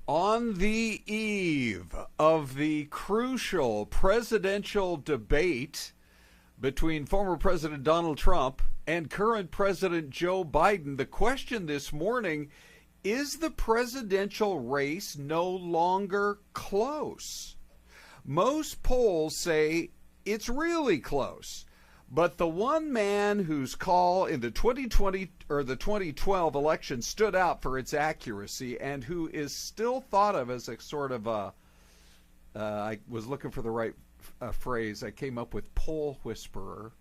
On the eve of the crucial presidential debate between former President Donald Trump and current President Joe Biden, the question this morning is the presidential race no longer close? Most polls say it's really close. But the one man whose call in the 2020 or the 2012 election stood out for its accuracy and who is still thought of as a sort of I was looking for the right phrase. I came up with poll whisperer.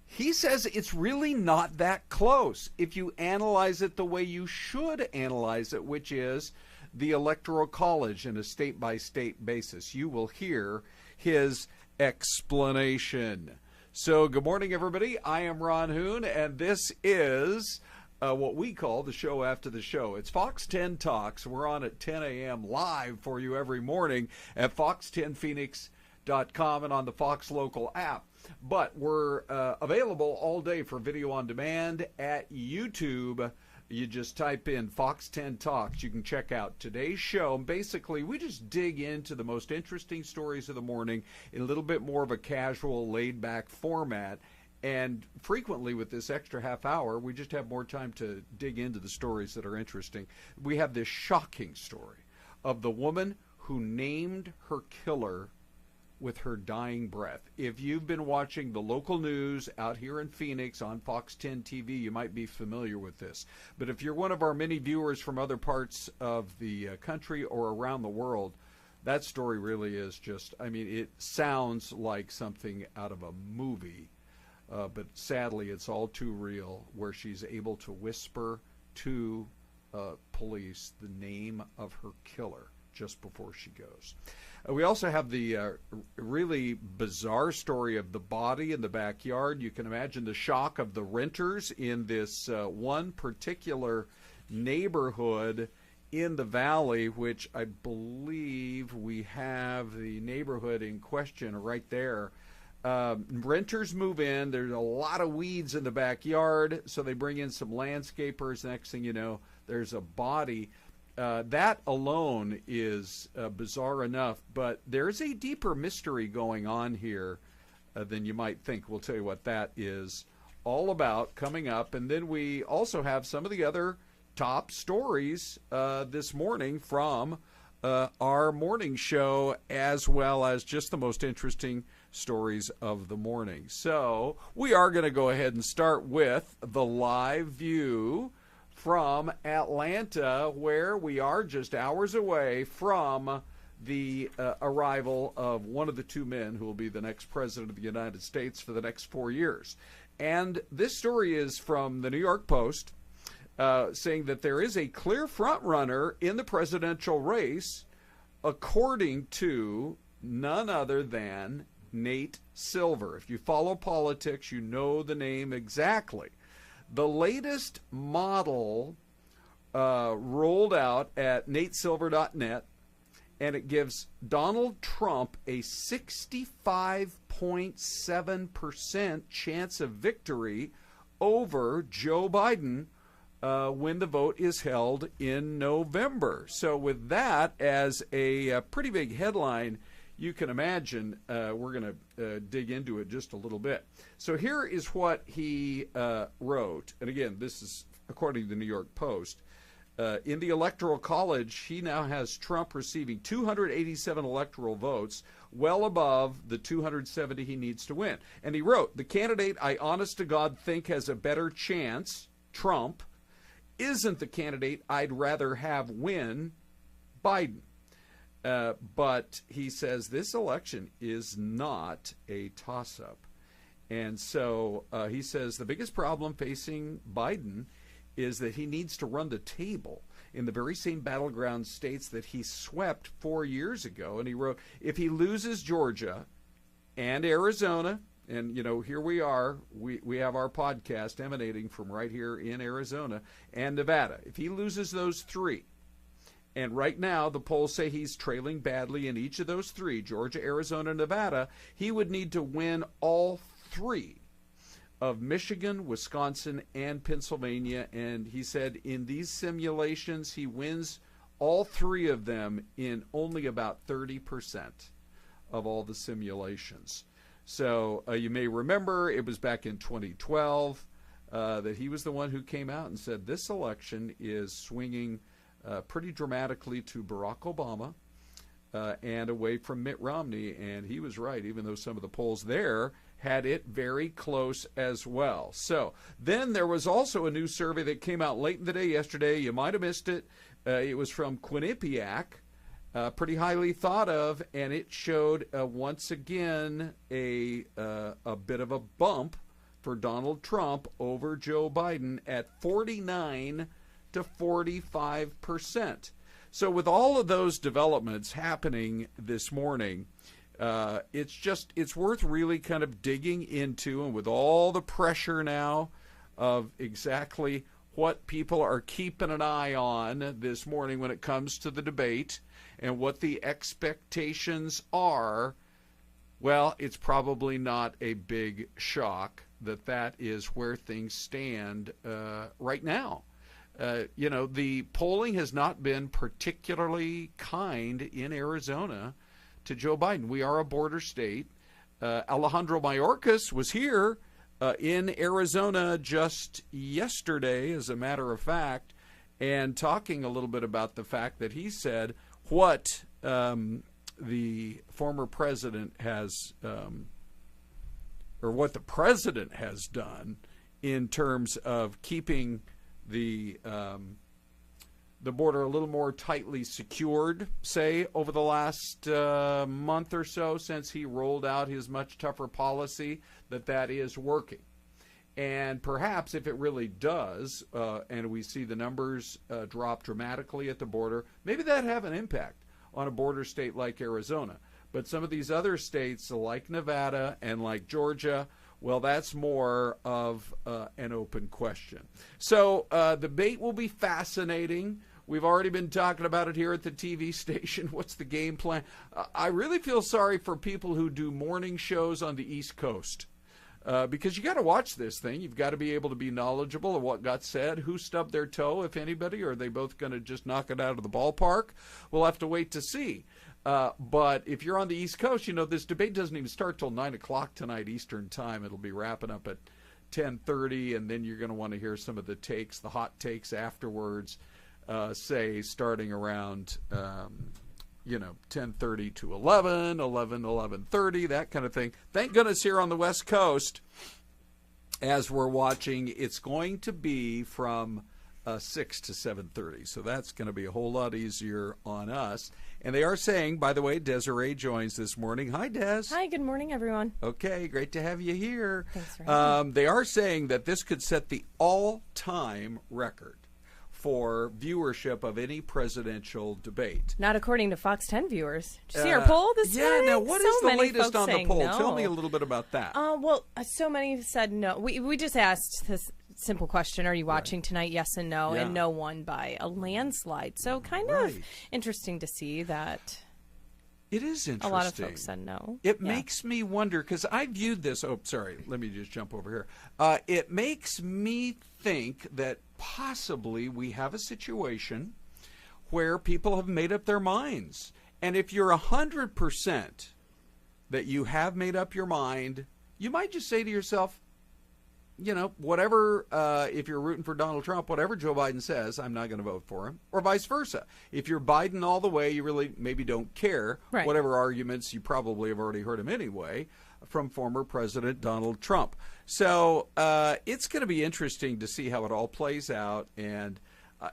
He says it's really not that close if you analyze it the way you should analyze it, which is the Electoral College in a state-by-state basis. You will hear his explanation. So good morning, everybody. I am Ron Hoon, and this is what we call the show after the show. It's Fox 10 Talks. We're on at 10 a.m. live for you every morning at fox10phoenix.com and on the Fox Local app. But we're available all day for video on demand at YouTube. You just type in Fox 10 Talks. You can check out today's show. Basically, we just dig into the most interesting stories of the morning in a little bit more of a casual, laid-back format. And frequently with this extra half hour, we just have more time to dig into the stories that are interesting. We have this shocking story of the woman who named her killer with her dying breath. If you've been watching the local news out here in Phoenix on Fox 10 TV, you might be familiar with this. But if you're one of our many viewers from other parts of the country or around the world, that story really is just, I mean, it sounds like something out of a movie, but sadly it's all too real, where she's able to whisper to police the name of her killer just before she goes. We also have the really bizarre story of the body in the backyard. You can imagine the shock of the renters in this one particular neighborhood in the valley, which I believe we have the neighborhood in question right there. Renters move in. There's a lot of weeds in the backyard, so they bring in some landscapers. Next thing you know, there's a body. That alone is bizarre enough, but there's a deeper mystery going on here than you might think. We'll tell you what that is all about coming up. And then we also have some of the other top stories this morning from our morning show, as well as just the most interesting stories of the morning. So we are going to go ahead and start with the live view from Atlanta, where we are just hours away from the arrival of one of the two men who will be the next president of the United States for the next 4 years. And this story is from the New York Post, saying that there is a clear front runner in the presidential race, according to none other than Nate Silver. If you follow politics, you know the name exactly. The latest model rolled out at natesilver.net, and it gives Donald Trump a 65.7% chance of victory over Joe Biden when the vote is held in November. So with that as a pretty big headline, you can imagine we're going to dig into it just a little bit. So here is what he wrote. And again, this is according to the New York Post. In the Electoral College, he now has Trump receiving 287 electoral votes, well above the 270 he needs to win. And he wrote, the candidate I honest to God think has a better chance, Trump, isn't the candidate I'd rather have win, Biden. But he says this election is not a toss-up. And so he says the biggest problem facing Biden is that he needs to run the table in the very same battleground states that he swept 4 years ago. And he wrote, if he loses Georgia and Arizona, and, you know, here we are, we have our podcast emanating from right here in Arizona and Nevada. If he loses those three, and right now the polls say he's trailing badly in each of those three, Georgia, Arizona, Nevada, he would need to win all three of Michigan, Wisconsin, and Pennsylvania. And he said in these simulations, he wins all three of them in only about 30% of all the simulations. So you may remember it was back in 2012 that he was the one who came out and said this election is swinging pretty dramatically to Barack Obama and away from Mitt Romney. And he was right, even though some of the polls there had it very close as well. So then there was also a new survey that came out late in the day yesterday. You might have missed it. It was from Quinnipiac, pretty highly thought of, and it showed once again a bit of a bump for Donald Trump over Joe Biden at 49 to 45%. So with all of those developments happening this morning, it's worth really kind of digging into, and with all the pressure now of exactly what people are keeping an eye on this morning when it comes to the debate and what the expectations are, well, it's probably not a big shock that is where things stand right now. The polling has not been particularly kind in Arizona to Joe Biden. We are a border state. Alejandro Mayorkas was here in Arizona just yesterday, as a matter of fact, and talking a little bit about the fact that he said what the former president has, or what the president has done in terms of keeping the border a little more tightly secured, say, over the last month or so since he rolled out his much tougher policy, that is working. And perhaps if it really does, and we see the numbers drop dramatically at the border, maybe that have an impact on a border state like Arizona. But some of these other states like Nevada and like Georgia, well, that's more of an open question. So the debate will be fascinating. We've already been talking about it here at the TV station. What's the game plan? I really feel sorry for people who do morning shows on the East Coast. Because you got to watch this thing. You've got to be able to be knowledgeable of what got said, who stubbed their toe, if anybody, or are they both going to just knock it out of the ballpark? We'll have to wait to see. But if you're on the East Coast, this debate doesn't even start till 9 o'clock tonight Eastern time. It'll be wrapping up at 10:30, and then you're going to want to hear some of the takes, the hot takes afterwards, say starting around 10:30 to 11:30, that kind of thing. Thank goodness here on the West Coast, as we're watching, it's going to be from 6 to 7:30. So that's going to be a whole lot easier on us. And they are saying, by the way, Desiree joins this morning. Hi, Des. Hi, good morning, everyone. Okay, great to have you here. Thanks for having me. They are saying that this could set the all-time record for viewership of any presidential debate. Not according to Fox 10 viewers. Did you see our poll this morning? Yeah, now what is the latest on the poll? No. Tell me a little bit about that. Well, so many said no. We just asked this simple question, are you watching tonight, yes and no, and no won by a landslide. So kind of interesting to see that. It is interesting. A lot of folks said no. It makes me wonder, because I viewed this, let me just jump over here. It makes me think that possibly we have a situation where people have made up their minds. And if you're 100% that you have made up your mind, you might just say to yourself, whatever, if you're rooting for Donald Trump, whatever Joe Biden says, I'm not going to vote for him, or vice versa. If you're Biden all the way, you really maybe don't care, whatever arguments, you probably have already heard him anyway, from former President Donald Trump. So it's going to be interesting to see how it all plays out. And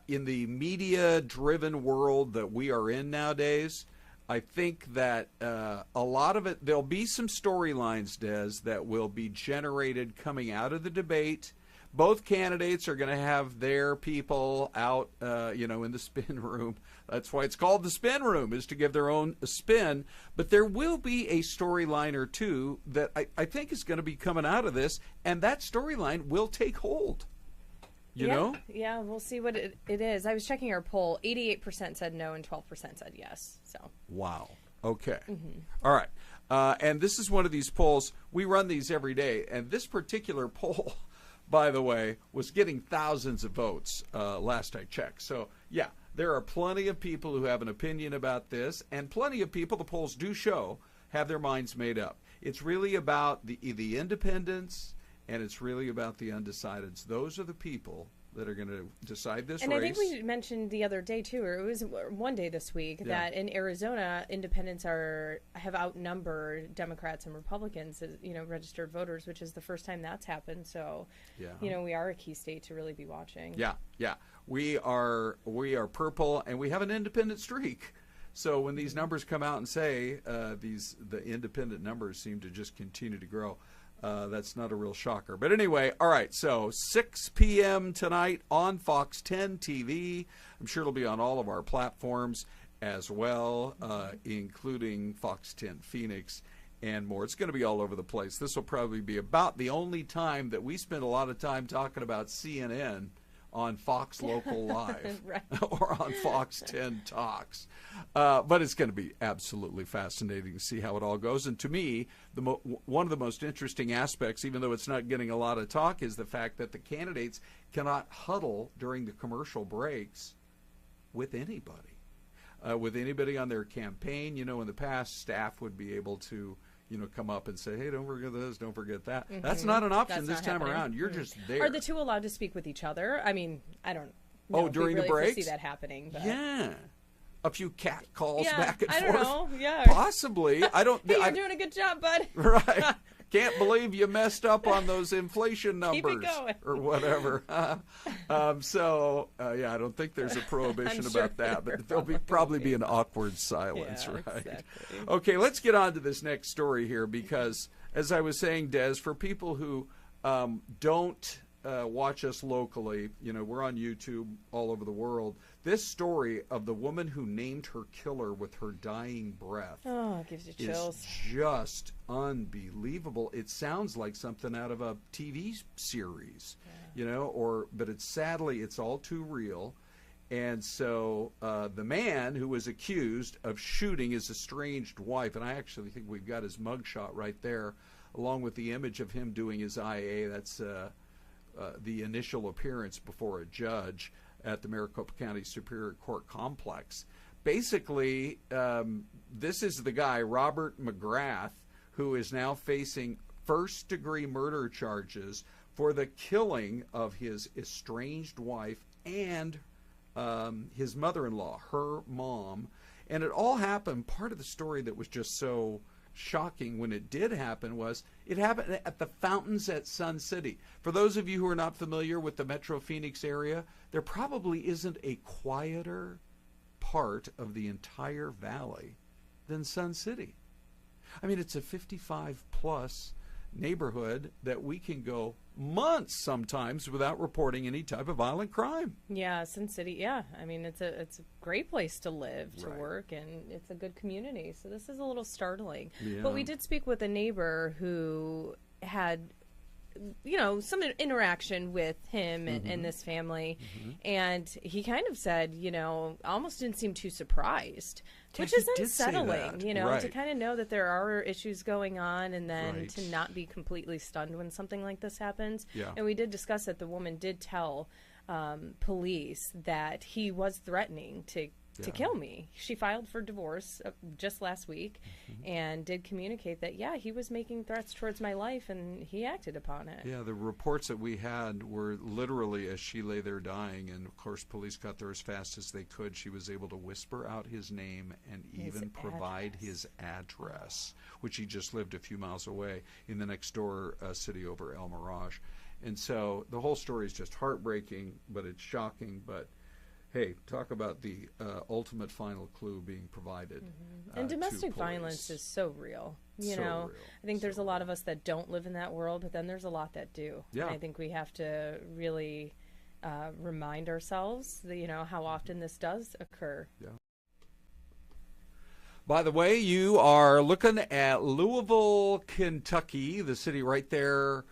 in the media-driven world that we are in nowadays, I think that a lot of it, there'll be some storylines, Des, that will be generated coming out of the debate. Both candidates are going to have their people out, in the spin room. That's why it's called the spin room, is to give their own spin. But there will be a storyline or two that I think is going to be coming out of this, and that storyline will take hold. You know? Yeah, we'll see what it is. I was checking our poll. 88% said no and 12% said yes. So. Wow. Okay. Mm-hmm. All right. And this is one of these polls. We run these every day. And this particular poll, by the way, was getting thousands of votes last I checked. So, yeah, there are plenty of people who have an opinion about this, and plenty of people, the polls do show, have their minds made up. It's really about the independents, and it's really about the undecideds. Those are the people that are going to decide this and race. I think we mentioned the other day, too, or it was one day this week, that in Arizona, independents have outnumbered Democrats and Republicans, registered voters, which is the first time that's happened. So, we are a key state to really be watching. Yeah. We are purple, and we have an independent streak. So when these numbers come out and say the independent numbers seem to just continue to grow, that's not a real shocker. But anyway, all right, so 6 p.m. tonight on Fox 10 TV. I'm sure it'll be on all of our platforms as well, including Fox 10 Phoenix and more. It's going to be all over the place. This will probably be about the only time that we spend a lot of time talking about CNN on Fox Local Live or on Fox 10 Talks. But it's going to be absolutely fascinating to see how it all goes. And to me, one of the most interesting aspects, even though it's not getting a lot of talk, is the fact that the candidates cannot huddle during the commercial breaks with anybody. With anybody on their campaign. In the past, staff would be able to come up and say, hey, don't forget this, don't forget that. Mm-hmm. That's not an option this time around. You're just there. Are the two allowed to speak with each other? I mean, I don't know. Oh, during the breaks? See that happening. But. Yeah. A few cat calls back and forth. I don't know. Yeah. Possibly. I don't. Hey, you're doing a good job, bud. Right. Can't believe you messed up on those inflation numbers. Keep it going. Or whatever. I don't think there's a prohibition about that, but there'll probably be an awkward silence, right? Exactly. Okay, let's get on to this next story here because, as I was saying, Des, for people who don't watch us locally, we're on YouTube all over the world. This story of the woman who named her killer with her dying breath it gives you chills. Is just unbelievable. It sounds like something out of a TV series, but sadly it's all too real. And so the man who was accused of shooting his estranged wife, and I actually think we've got his mugshot right there, along with the image of him doing his IA. That's the initial appearance before a judge at the Maricopa County Superior Court complex. Basically, this is the guy, Robert McGrath, who is now facing first-degree murder charges for the killing of his estranged wife and his mother-in-law, her mom. And it all happened, part of the story that was just so shocking when it did happen was it happened at the fountains at Sun City. For those of you who are not familiar with the Metro Phoenix area, there probably isn't a quieter part of the entire valley than Sun City. I mean, it's a 55-plus neighborhood that we can go months sometimes without reporting any type of violent crime. Yeah, Sun City. Yeah, I mean it's a great place to live, to work, and it's a good community. So this is a little startling. Yeah. But we did speak with a neighbor who had some interaction with him and this family, and he kind of said, almost didn't seem too surprised, which is unsettling, to kind of know that there are issues going on and then to not be completely stunned when something like this happens. Yeah. And we did discuss that the woman did tell police that he was threatening to kill me. She filed for divorce just last week and did communicate that, he was making threats towards my life and he acted upon it. Yeah, the reports that we had were literally as she lay there dying, and of course police got there as fast as they could. She was able to whisper out his name and even provide his address, which he just lived a few miles away in the next door city over El Mirage. And so the whole story is just heartbreaking, but it's shocking, but hey, talk about the ultimate final clue being provided. And domestic violence is so real. I think there's a lot of us that don't live in that world, but then there's a lot that do. Yeah. And I think we have to really remind ourselves that, how often this does occur. Yeah. By the way, you are looking at Louisville, Kentucky, the city right there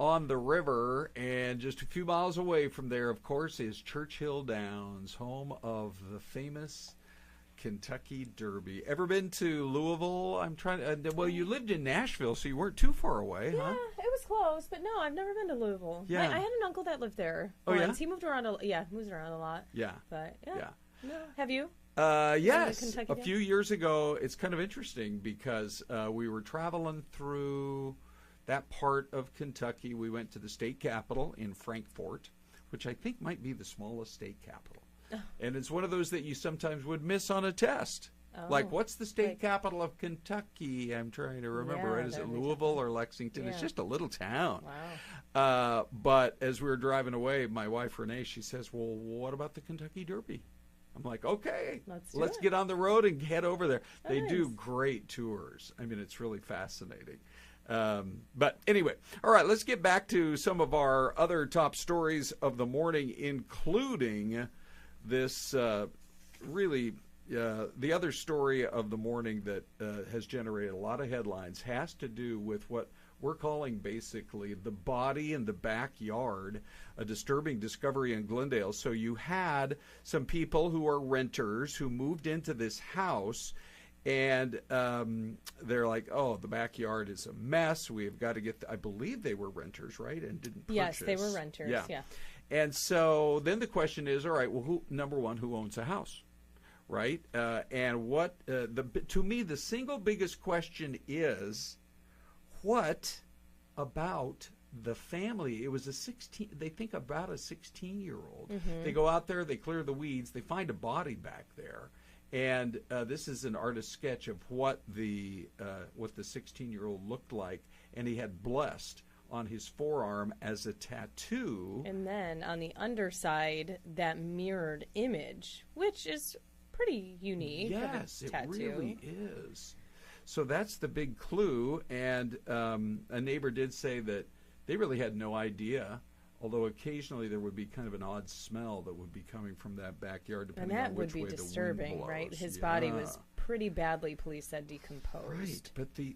on the river, and just a few miles away from there, of course, is Churchill Downs, home of the famous Kentucky Derby. Ever been to Louisville? I'm trying to. Well, you lived in Nashville, so you weren't too far away, huh? Yeah, it was close, but no, I've never been to Louisville. Yeah. I had an uncle that lived there. Oh, yeah? He moved around. Moves around a lot. Yeah. But yeah. Yeah. No. Have you? Yes. A few years ago, it's kind of interesting because we were traveling through that part of Kentucky. We went to the state capitol in Frankfort, which I think might be the smallest state capital. Oh. And it's one of those that you sometimes would miss on a test. Oh, like, what's the state capital of Kentucky? I'm trying to remember. Right? Is it Louisville or Lexington? Yeah. It's just a little town. Wow. But as we were driving away, my wife, Renee, she says, well, what about the Kentucky Derby? I'm like, okay, let's get on the road and head over there. Nice. They do great tours. I mean, it's really fascinating. But anyway, all right, let's get back to some of our other top stories of the morning, including this the other story of the morning that has generated a lot of headlines has to do with what we're calling basically the body in the backyard, a disturbing discovery in Glendale. So you had some people who are renters who moved into this house, and they're like, oh, the backyard is a mess. We've got to get I believe they were renters, right? And didn't purchase. Yes, they were renters, yeah. And so then the question is, all right, well, number one, who owns a house? Right? And what, to me, the single biggest question is, what about the family? It was they think about a 16-year-old. Mm-hmm. They go out there, they clear the weeds, they find a body back there. And this is an artist's sketch of what the 16-year-old looked like, and he had blessed on his forearm as a tattoo. And then on the underside, that mirrored image, which is pretty unique. Yes, it really is. So that's the big clue. And a neighbor did say that they really had no idea, although occasionally there would be kind of an odd smell that would be coming from that backyard, depending on which way the wind blows. And that would be disturbing, right? His body was pretty badly, police said, decomposed. Right, but the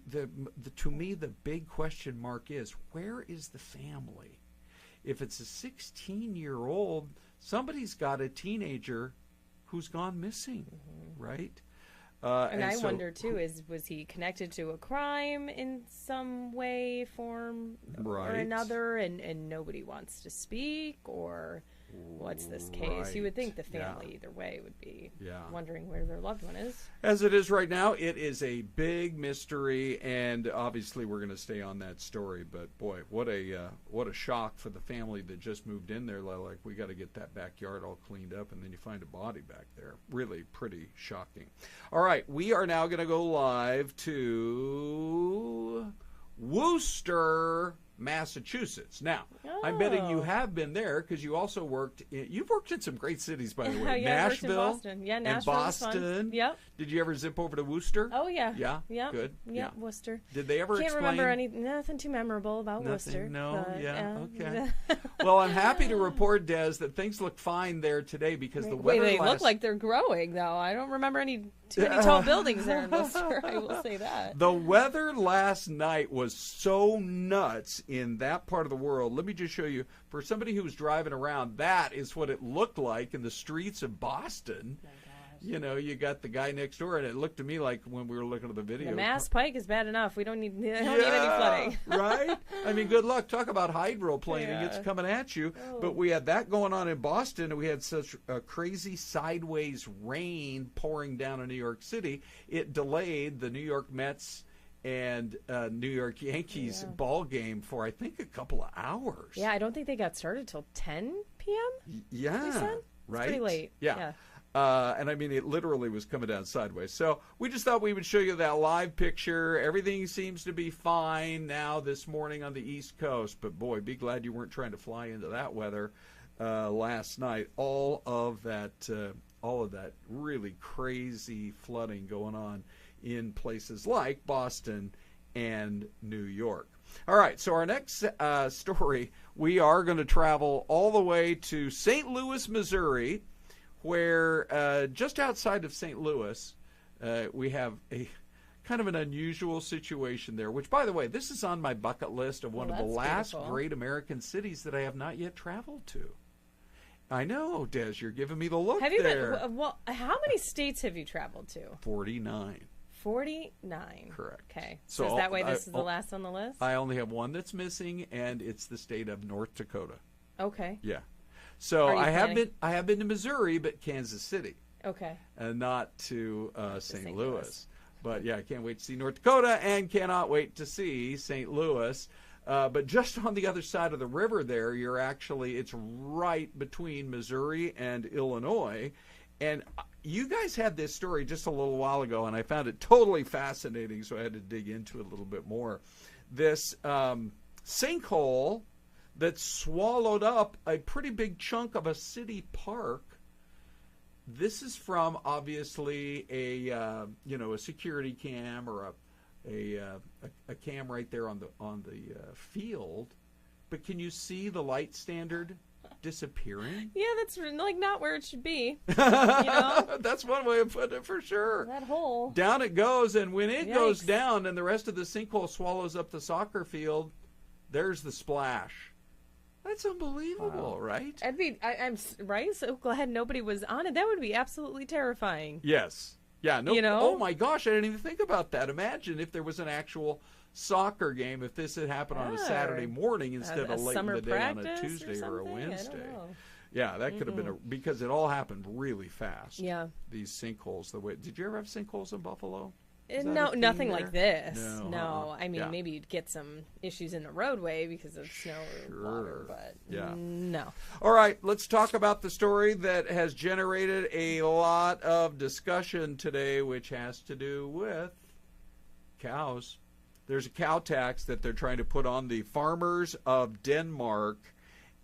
to me the big question mark is, where is the family? If it's a 16-year-old, somebody's got a teenager who's gone missing, right? And I wonder, too, was he connected to a crime in some way, form, or another, and nobody wants to speak, or what's this case? Right. You would think the family, either way, would be wondering where their loved one is. As it is right now, it is a big mystery, and obviously we're going to stay on that story. But boy, what a shock for the family that just moved in there. Like, we got to get that backyard all cleaned up, and then you find a body back there. Really pretty shocking. All right, we are now going to go live to Worcester, Massachusetts. Now, I'm betting you have been there because you also you've worked in some great cities, by the way. Nashville, Nashville and Boston. Yep. Did you ever zip over to Worcester? Oh, yeah. Yeah? Yep. Good. Yeah, Worcester. Did they ever Can't remember nothing too memorable about Worcester. No, okay. Well, I'm happy to report, Des, that things look fine there today because the weather they look like they're growing, though. I don't remember too many tall buildings there in Worcester, I will say that. The weather last night was so nuts in that part of the world. Let me just show you. For somebody who was driving around, that is what it looked like in the streets of Boston. Oh, you know, you got the guy next door, and it looked to me like when we were looking at the video. The Mass Pike is bad enough. We don't need any flooding. Right? I mean, good luck. Talk about hydroplaning. It's coming at you. Oh. But we had that going on in Boston, and we had such a crazy sideways rain pouring down in New York City. It delayed the New York Mets and New York Yankees ball game for, I think, a couple of hours. Yeah, I don't think they got started till 10 p.m.? Yeah. Right? Pretty late. Yeah. And I mean, it literally was coming down sideways. So we just thought we would show you that live picture. Everything seems to be fine now this morning on the East Coast. But boy, be glad you weren't trying to fly into that weather last night. All of that really crazy flooding going on in places like Boston and New York. All right, so our next story, we are going to travel all the way to St. Louis, Missouri, where just outside of St. Louis, we have a kind of an unusual situation there, which, by the way, this is on my bucket list of one of the last great American cities that I have not yet traveled to. I know, Des. You're giving me the look Have you there. well, how many states have you traveled to? 49. 49. Correct. Okay. So is that why this is the last on the list? I only have one that's missing, and it's the state of North Dakota. Okay. Yeah. So I have been to Missouri, but Kansas City. Okay. And not to St. Louis. But yeah, I can't wait to see North Dakota and cannot wait to see St. Louis. But just on the other side of the river there, it's right between Missouri and Illinois. And you guys had this story just a little while ago, and I found it totally fascinating, so I had to dig into it a little bit more. This sinkhole that swallowed up a pretty big chunk of a city park. This is from obviously a security cam or a cam right there on the field, but can you see the light standard disappearing? Yeah, that's like not where it should be. You know? That's one way of putting it for sure. That hole. Down it goes, and when it Yikes. goes down and the rest of the sinkhole swallows up the soccer field, there's the splash. That's unbelievable, right? I'm right. So glad nobody was on it. That would be absolutely terrifying. Yes. Yeah. No. You know? Oh my gosh! I didn't even think about that. Imagine if there was an actual soccer game. If this had happened on a Saturday morning instead of late in the day on a Tuesday or a Wednesday. I don't know. Yeah, that could have been because it all happened really fast. Yeah. These sinkholes. Did you ever have sinkholes in Buffalo? No, nothing like this. No. I mean, maybe you'd get some issues in the roadway because of snow or water, but no. All right, let's talk about the story that has generated a lot of discussion today, which has to do with cows. There's a cow tax that they're trying to put on the farmers of Denmark,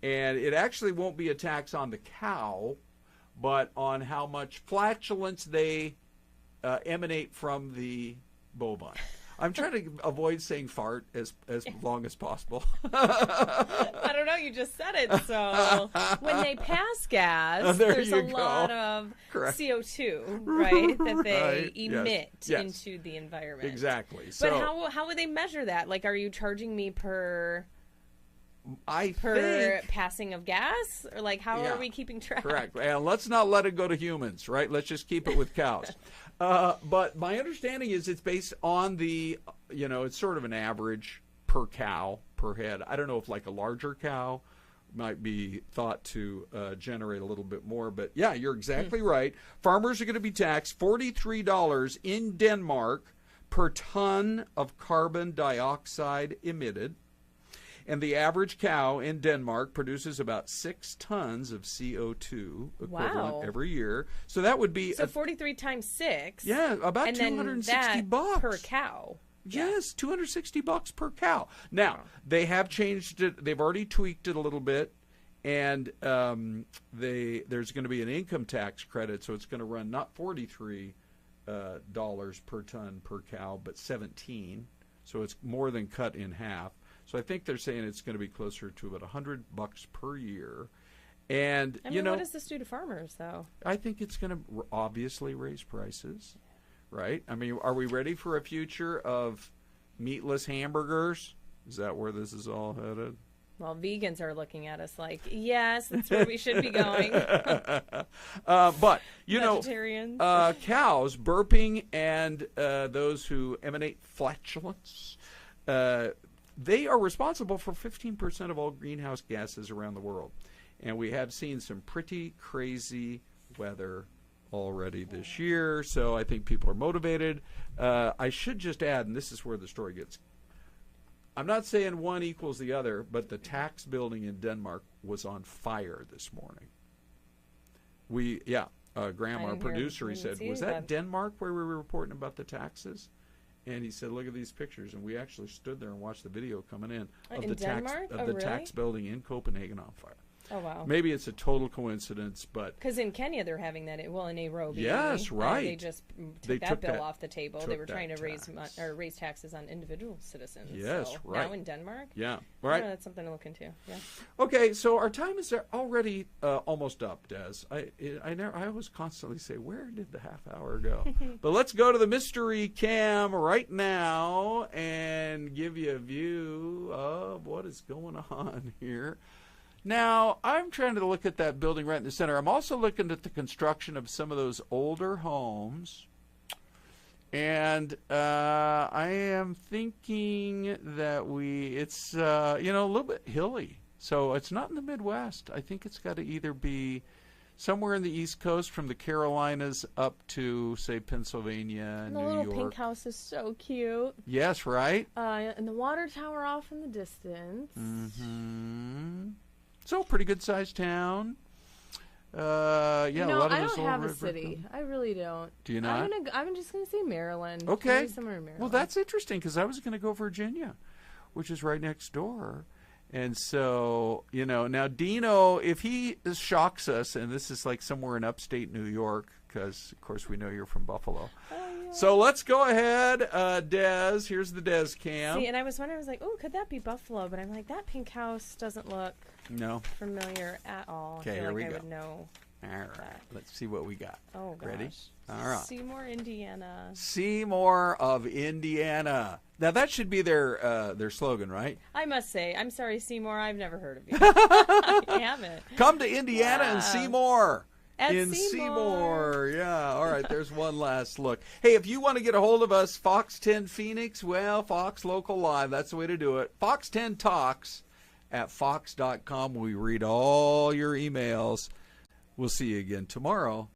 and it actually won't be a tax on the cow, but on how much flatulence they emanate from the bovine. I'm trying to avoid saying fart as long as possible. I don't know. You just said it. So when they pass gas, there's a lot of CO2, right, that they emit into the environment. Exactly. But how would they measure that? Like, are you charging me per passing of gas, or like how are we keeping track? Correct. And let's not let it go to humans, right? Let's just keep it with cows. But my understanding is it's based on it's sort of an average per cow, per head. I don't know if like a larger cow might be thought to generate a little bit more. But yeah, you're exactly right. Farmers are going to be taxed $43 in Denmark per ton of carbon dioxide emitted. And the average cow in Denmark produces about 6 tons of CO2 equivalent every year. So that would be 43 times 6. Yeah, about and $260 per cow. Yes, $260 per cow. Now, they have changed it. They've already tweaked it a little bit, and there's going to be an income tax credit, so it's going to run not $43 per ton per cow, but $17. So it's more than cut in half. So I think they're saying it's going to be closer to about $100 per year. And what does this do to farmers, though? I think it's going to obviously raise prices, right? I mean, are we ready for a future of meatless hamburgers? Is that where this is all headed? Well, vegans are looking at us like, yes, that's where we should be going. But, Vegetarians. Cows burping and those who emanate flatulence, they are responsible for 15% of all greenhouse gases around the world. And we have seen some pretty crazy weather already this year, so I think people are motivated. I should just add, and this is where the story gets, I'm not saying one equals the other, but the tax building in Denmark was on fire this morning. Graham, our producer, he said, was that Denmark where we were reporting about the taxes? And he said, look at these pictures. And we actually stood there and watched the video coming in of the tax building in Copenhagen on fire. Oh, wow. Maybe it's a total coincidence, but... Because in Kenya they're having that, in Nairobi. Yes, right. They just took that bill off the table. They were trying to raise taxes on individual citizens. Yes, so right. Now in Denmark? Yeah, right. That's something to look into, yeah. Okay, so our time is already almost up, Des. I always constantly say, where did the half hour go? But let's go to the mystery cam right now and give you a view of what is going on here. Now, I'm trying to look at that building right in the center. I'm also looking at the construction of some of those older homes. And I am thinking that it's, a little bit hilly. So it's not in the Midwest. I think it's got to either be somewhere in the East Coast from the Carolinas up to, say, Pennsylvania and New York. The little pink house is so cute. Yes, right? And the water tower off in the distance. Mm-hmm. So, pretty good-sized town. A lot of I those don't have a city. I really don't. Do you not? I'm just going to say Maryland. Okay. Maybe somewhere in Maryland. Well, that's interesting because I was going to go Virginia, which is right next door. And so, now Dino, if he shocks us, and this is like somewhere in upstate New York, because, of course, we know you're from Buffalo. Oh, yeah. So let's go ahead, Des. Here's the Des cam. See, and I was wondering, oh, could that be Buffalo? But I'm like, that pink house doesn't look familiar at all. Okay, here we go. I would know. All right, let's see what we got. Oh, gosh. Ready? All right. Seymour, Indiana. Seymour of Indiana. Now, that should be their slogan, right? I must say, I'm sorry, Seymour, I've never heard of you. I haven't. Come to Indiana and see more. In Seymour. Yeah, all right, there's one last look. Hey, if you want to get a hold of us, Fox 10 Phoenix, well, Fox Local Live, that's the way to do it. Fox 10 Talks at fox.com. We read all your emails. We'll see you again tomorrow.